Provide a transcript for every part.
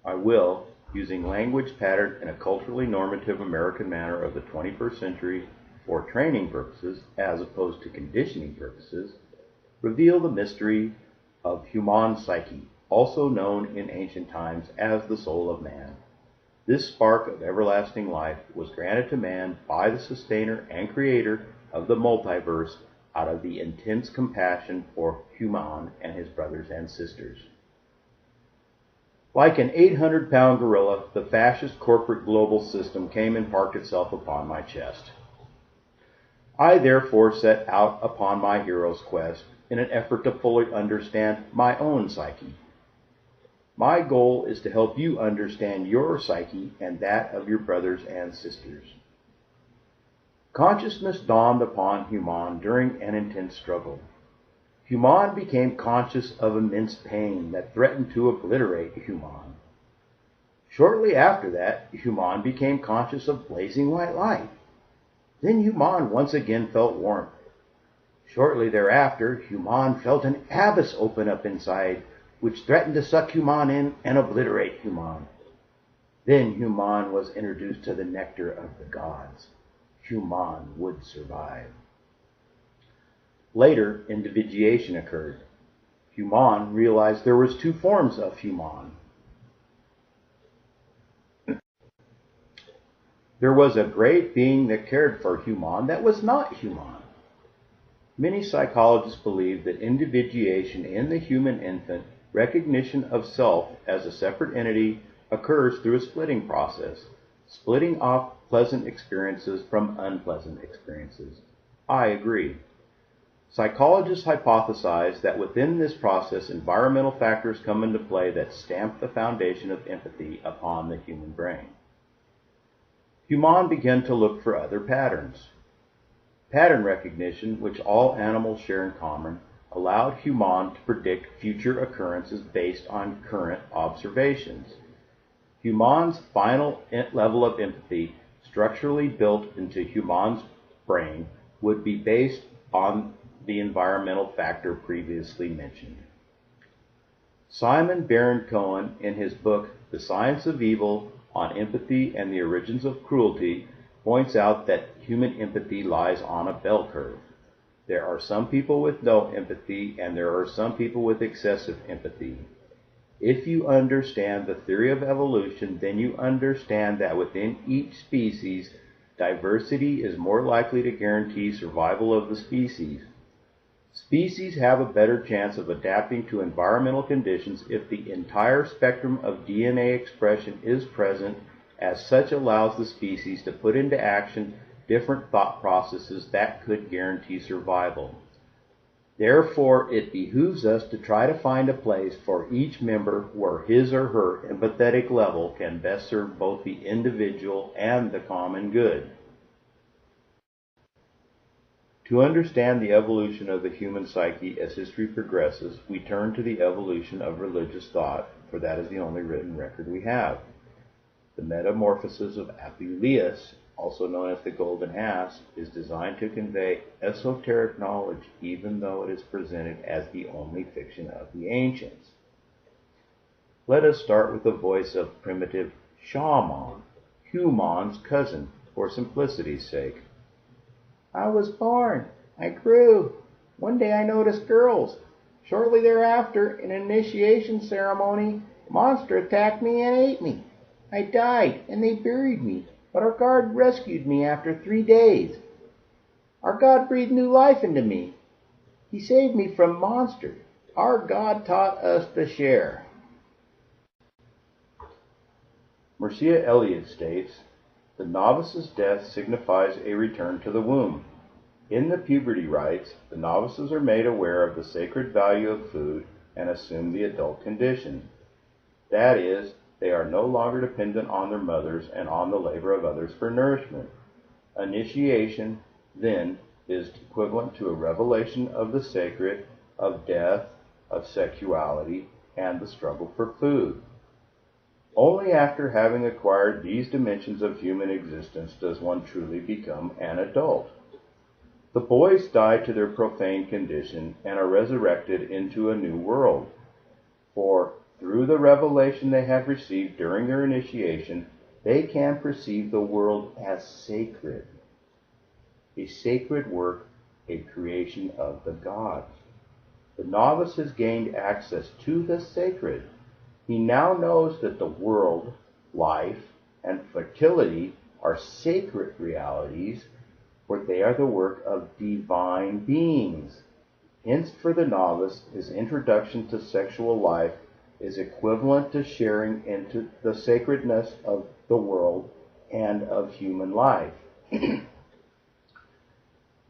I will, using language patterned in a culturally normative American manner of the 21st century for training purposes as opposed to conditioning purposes, reveal the mystery of human psyche, also known in ancient times as the soul of man. This spark of everlasting life was granted to man by the sustainer and creator of the multiverse out of the intense compassion for human and his brothers and sisters. Like an 800-pound gorilla, the fascist corporate global system came and parked itself upon my chest. I therefore set out upon my hero's quest in an effort to fully understand my own psyche. My goal is to help you understand your psyche and that of your brothers and sisters. Consciousness dawned upon Human during an intense struggle. Human became conscious of immense pain that threatened to obliterate Human. Shortly after that, Human became conscious of blazing white light. Then Human once again felt warmth. Shortly thereafter, Human felt an abyss open up inside, which threatened to suck Human in and obliterate Human. Then Human was introduced to the nectar of the gods. Human would survive. Later, individuation occurred. Human realized there was two forms of Human. There was a great being that cared for Human that was not Human. Many psychologists believe that individuation in the human infant, recognition of self as a separate entity, occurs through a splitting process, splitting off pleasant experiences from unpleasant experiences. I agree. Psychologists hypothesize that within this process, environmental factors come into play that stamp the foundation of empathy upon the human brain. Human began to look for other patterns. Pattern recognition, which all animals share in common, allowed Human to predict future occurrences based on current observations. Human's final level of empathy, structurally built into Human's brain, would be based on the environmental factor previously mentioned. Simon Baron-Cohen, in his book The Science of Evil on Empathy and the Origins of Cruelty, points out that human empathy lies on a bell curve. There are some people with no empathy, and there are some people with excessive empathy. If you understand the theory of evolution, then you understand that within each species, diversity is more likely to guarantee survival of the species. Species have a better chance of adapting to environmental conditions if the entire spectrum of DNA expression is present, as such allows the species to put into action different thought processes that could guarantee survival. Therefore, it behooves us to try to find a place for each member where his or her empathetic level can best serve both the individual and the common good. To understand the evolution of the human psyche as history progresses, we turn to the evolution of religious thought, for that is the only written record we have. The Metamorphosis of Apuleius, also known as the Golden Ass, is designed to convey esoteric knowledge even though it is presented as the only fiction of the ancients. Let us start with the voice of primitive Shaman, Human's cousin, for simplicity's sake. I was born. I grew. One day I noticed girls. Shortly thereafter, in an initiation ceremony, a monster attacked me and ate me. I died, and they buried me, but our God rescued me after 3 days. Our God breathed new life into me. He saved me from monsters. Our God taught us to share. Mircea Eliade states, the novice's death signifies a return to the womb. In the puberty rites, the novices are made aware of the sacred value of food and assume the adult condition. That is, they are no longer dependent on their mothers and on the labor of others for nourishment. Initiation, then, is equivalent to a revelation of the sacred, of death, of sexuality, and the struggle for food. Only after having acquired these dimensions of human existence does one truly become an adult. The boys die to their profane condition and are resurrected into a new world. For Through the revelation they have received during their initiation, they can perceive the world as sacred, a sacred work, a creation of the gods. The novice has gained access to the sacred. He now knows that the world, life, and fertility are sacred realities, for they are the work of divine beings. Hence, for the novice, his introduction to sexual life is equivalent to sharing into the sacredness of the world and of human life.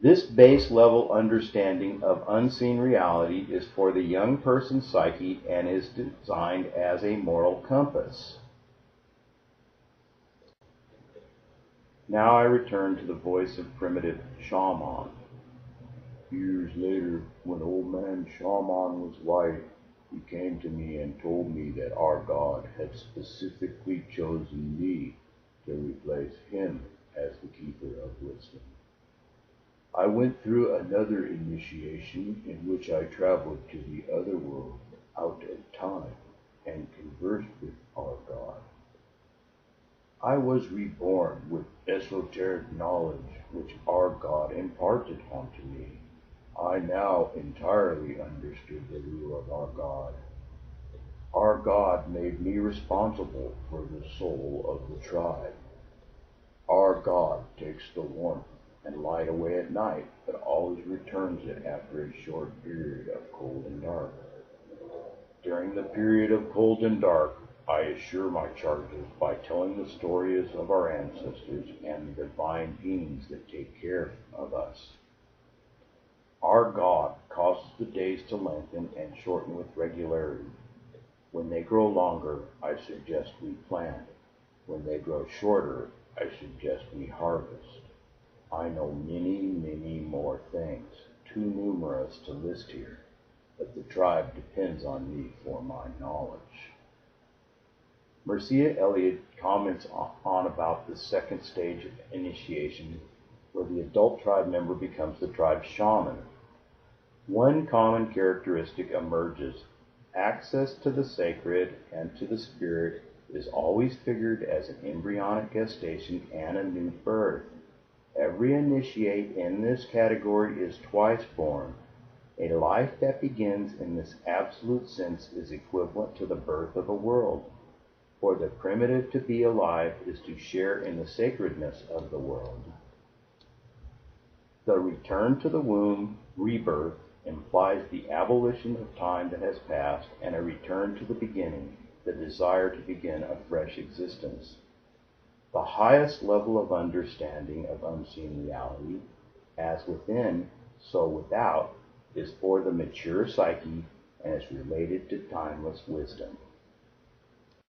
This base level understanding of unseen reality is for the young person's psyche and is designed as a moral compass. Now I return to the voice of primitive shaman. Years later, when old man Shaman was white, he came to me and told me that our God had specifically chosen me to replace him as the keeper of wisdom. I went through another initiation in which I traveled to the other world out of time and conversed with our God. I was reborn with esoteric knowledge which our God imparted unto me. I now entirely understood the rule of our God. Our God made me responsible for the soul of the tribe. Our God takes the warmth and light away at night, but always returns it after a short period of cold and dark. During the period of cold and dark, I assure my charges by telling the stories of our ancestors and the divine beings that take care of us. Our God causes the days to lengthen and shorten with regularity. When they grow longer, I suggest we plant. When they grow shorter, I suggest we harvest. I know many, many more things, too numerous to list here, but the tribe depends on me for my knowledge. Mircea Eliade comments on about the second stage of initiation, where the adult tribe member becomes the tribe shaman. One common characteristic emerges. Access to the sacred and to the spirit is always figured as an embryonic gestation and a new birth. Every initiate in this category is twice born. A life that begins in this absolute sense is equivalent to the birth of a world. For the primitive to be alive is to share in the sacredness of the world. The return to the womb, rebirth, implies the abolition of time that has passed and a return to the beginning, the desire to begin a fresh existence. The highest level of understanding of unseen reality, as within, so without, is for the mature psyche and is related to timeless wisdom.